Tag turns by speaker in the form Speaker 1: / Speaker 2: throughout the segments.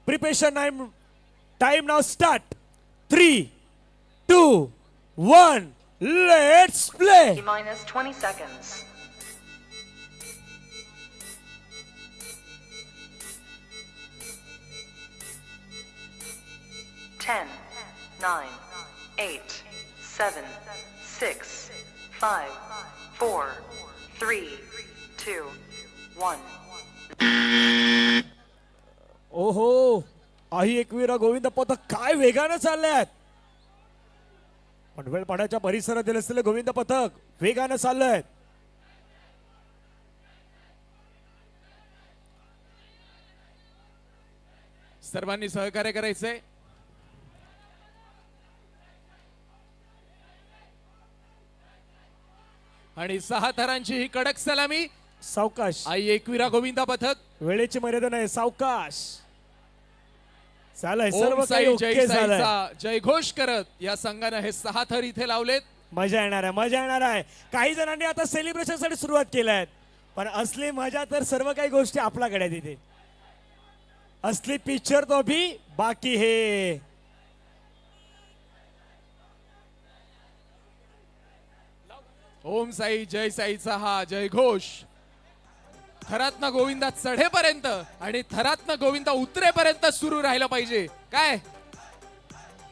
Speaker 1: Preparation time now start. 3, 2, 1. Let's play.
Speaker 2: Minus 20 seconds. Ten, 9, 8, 7, 6, 5, 4, 3, 2, 1.
Speaker 1: ओहो, आई एकवीरा गोविंद पथक काय वेगानं चालल्यात. पनवेल पाड्याच्या परिसरातील असलेले गोविंद पथक वेगानं चाललंय.
Speaker 3: सर्वांनी सहकार्य करायचंय. आणि 6 थरांची ही कडक सलामी.
Speaker 1: सावकाश,
Speaker 3: आई एकवीरा गोविंदा पथक.
Speaker 1: वेळेची मर्यादा नाही, सावकाश चालय. सर्व
Speaker 3: ओम
Speaker 1: काही
Speaker 3: साई
Speaker 1: ओके
Speaker 3: जय
Speaker 1: झालंय.
Speaker 3: साईचा जयघोष करत या संघाने हे 6 थर इथे लावलेत.
Speaker 1: मजा येणार आहे, मजा येणार आहे. काही जणांनी आता सेलिब्रेशन साठी सुरुवात केल्यात, पण असली मजा तर सर्व काही गोष्टी आपल्याकडे आहेत. इथे असली पिक्चर तो भी बाकी है.
Speaker 3: ओम साई जय साईचा हा जयघोष थरातनं गोविंदा चढेपर्यंत आणि थरातनं गोविंदा उतरेपर्यंत सुरू राहिलं पाहिजे. काय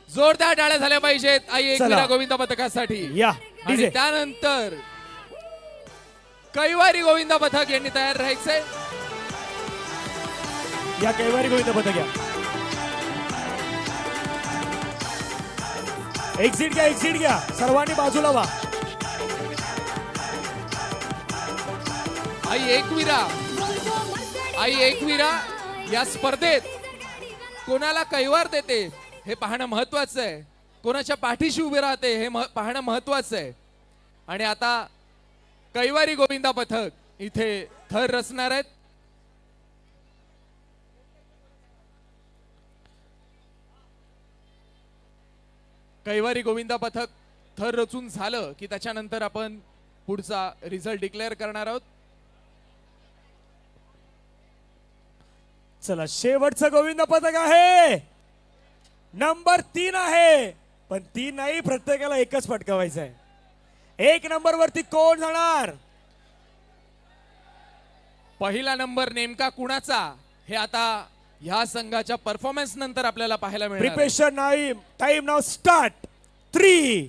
Speaker 3: जोरदार टाळ्या झाल्या पाहिजेत आई एकवीरा गोविंदा पथकासाठी.
Speaker 1: या
Speaker 3: आणि
Speaker 1: डीजे
Speaker 3: त्यानंतर कैवारी गोविंदा पथक यांनी तयार राहायचंय.
Speaker 1: या कैवारी गोविंद पथक या. एक्झिट घ्या, एक्झिट घ्या, सर्वांनी बाजूला व्हा.
Speaker 3: आई एकवीरा या स्पर्धेत कोणाला कैवार देते हे पाहणं महत्वाचं आहे. कोणाच्या पाठीशी उभे राहते हे पाहणं महत्वाचं आहे. आणि आता कैवारी गोविंदा पथक इथे थर रचणार आहेत. कैवारी गोविंदा पथक थर रचून झालं की त्याच्यानंतर आपण पुढचा रिझल्ट डिक्लेअर करणार आहोत.
Speaker 1: चला, शेवटचं गोविंद पथक आहे, नंबर 3 आहे. पण 3 नाही, प्रत्येकाला एकच पटकावायचं आहे. 1 नंबर वरती कोण जाणार?
Speaker 3: पहिला नंबर नेमका कुणाचा हे आता ह्या संघाच्या परफॉर्मन्स नंतर आपल्याला पाहायला मिळेल.
Speaker 1: Preparation time now start. 3,